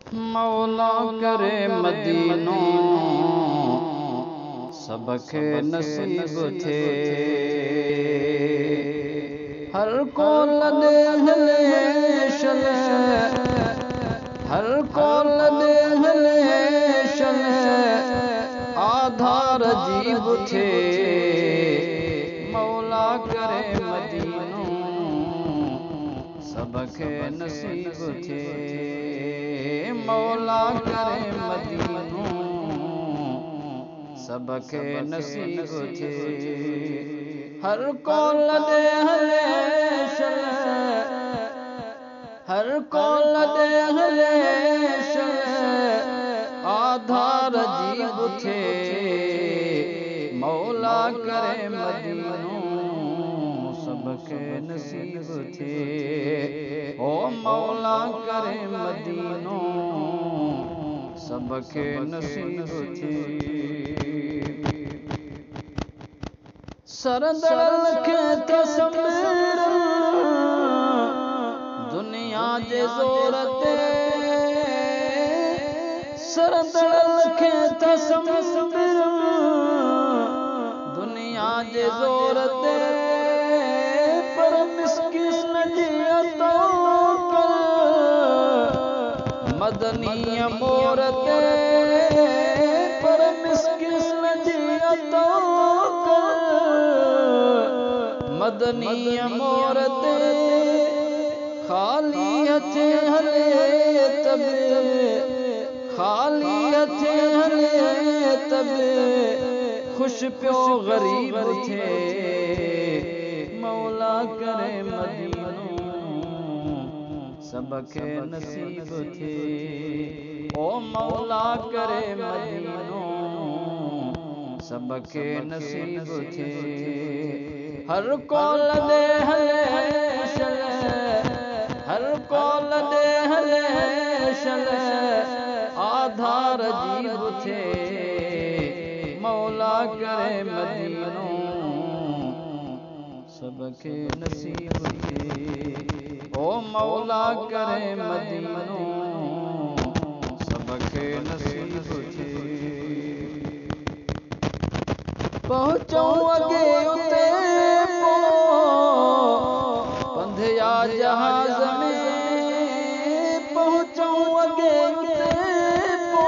मौला करे मदीनो सबके नसीब थे। हर को लदे हले शले, हर को लदे हले शले, आधार अजीब थे। मौला करे मदीनो सबके नसीब थे। मौला करे मदीनो सबके नसीब थे। हर को लदे हले शले, हर को लदे हले शले, आधार अजीब थे। मौला करे मदीनो सबके नसीब थे। ओ मौला करे मदीनो सबके नसीब थे। सरदल के तस्वीर दुनिया जे जोरते, सरदल के तस्वीर दुनिया जे जोरते, पर मिस्किन जियतो कर मदनी मोरते, पर मिस्किन जियतो कर मदनी मोरते। खाली हथे हले तबे, खाली हथे हले तबे, खुश प्यो गरीब थे। मौला करे मदीनो सबके नसीब थे। ओ मौला करे मदीनो सबके नसीब थे। हर को लदे हले शले, हर को लदे हले शले, आधार अजीब थे। मौला करे मदीनो सबके नसीब थे। ओ मौला करे मदीनो सबके नसीब थे। पहुँचो अगे उते पो पंधिया जहाज में, पहुँचो अगे उते पो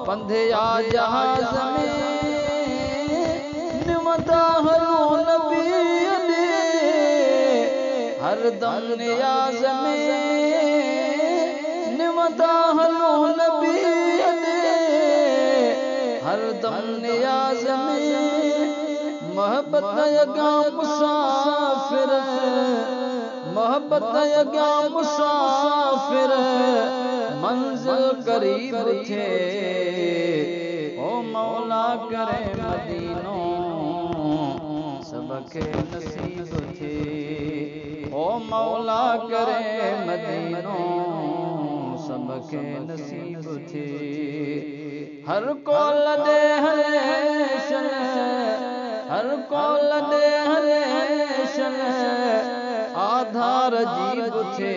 पंधिया जहाज में, निमदा हलो नबी दे हर दम नियाज में, निमदा हलो नबी दे हर दम नियाज में। मोहब्बत यगा मुसाफिर, मोहब्बत यगा मुसाफिर, मंजिल करीब थे। ओ मौला करे मदीनो सबके नसीब थे। ओ मौला करे मदीनो सबके नसीब थे। हर को लदे हले शले, हर को लदे हले शले, आधार अजीब थे।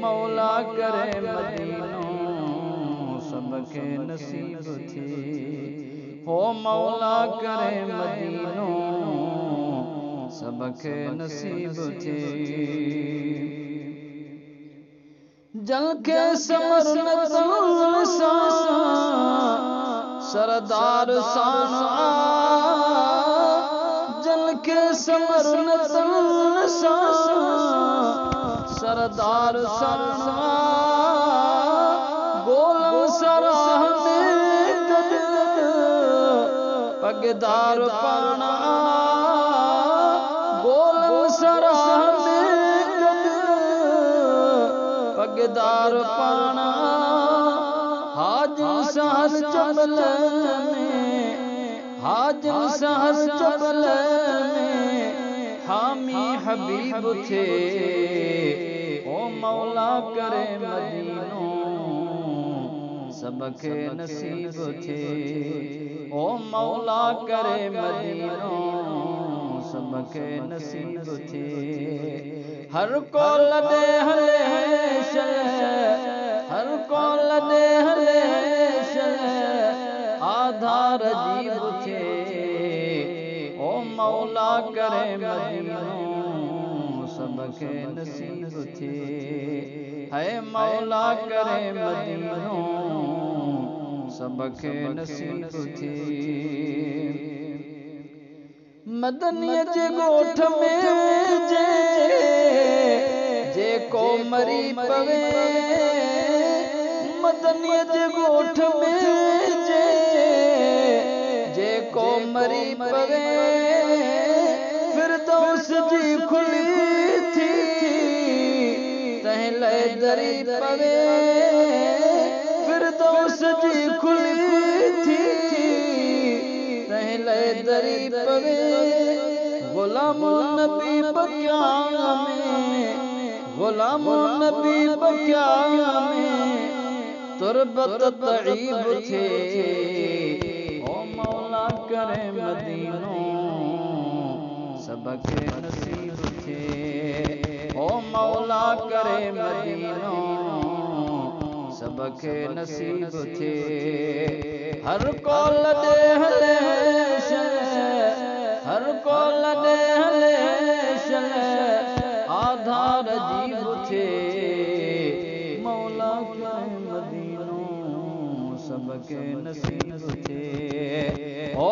मौला करे मदीनो सबके नसीब थे। हो मौला करे मदीनो सबके नसीब थे। जल के समर न सरदार शान, जल के समर न सरदार शान, गोल सराह में कद पगदार पाना, गोल सराह में कद पगदार पाना। हाजिर सहस चबल में, हाजिर सहस चबल में, हामी हबीब थे। ओ मौला करे मदीनो सबके नसीब थे। ओ मौला करे मदीनो सबके नसीब थे। हर को लदे हले शले, करे मदीनो सबके नसीब थे। है मौला करे मदीनो सबके नसीब थे। मदनीअ जे ॻोठ में जे को मरी पवे, मदनीअ जे ॻोठ में जे को मरी पवे, फिरदौस जी खुली थी तंहिं लाइ दरी पवे, फिरदौस जी खुली थी तंहिं लाइ दरी पवे। गुलामुल नबी बकिया में, गुलामुल नबी बकिया में तुरबत तईब थे। ओ मौला करे मदीनो सबके नसीब थे। ओ मौला करे मदीनो सबके नसीब थे। हर को लॾे हले हर को लॾे हले आधार अजीब थे। मौला करे मदीनो सबके नसीब थे। ओ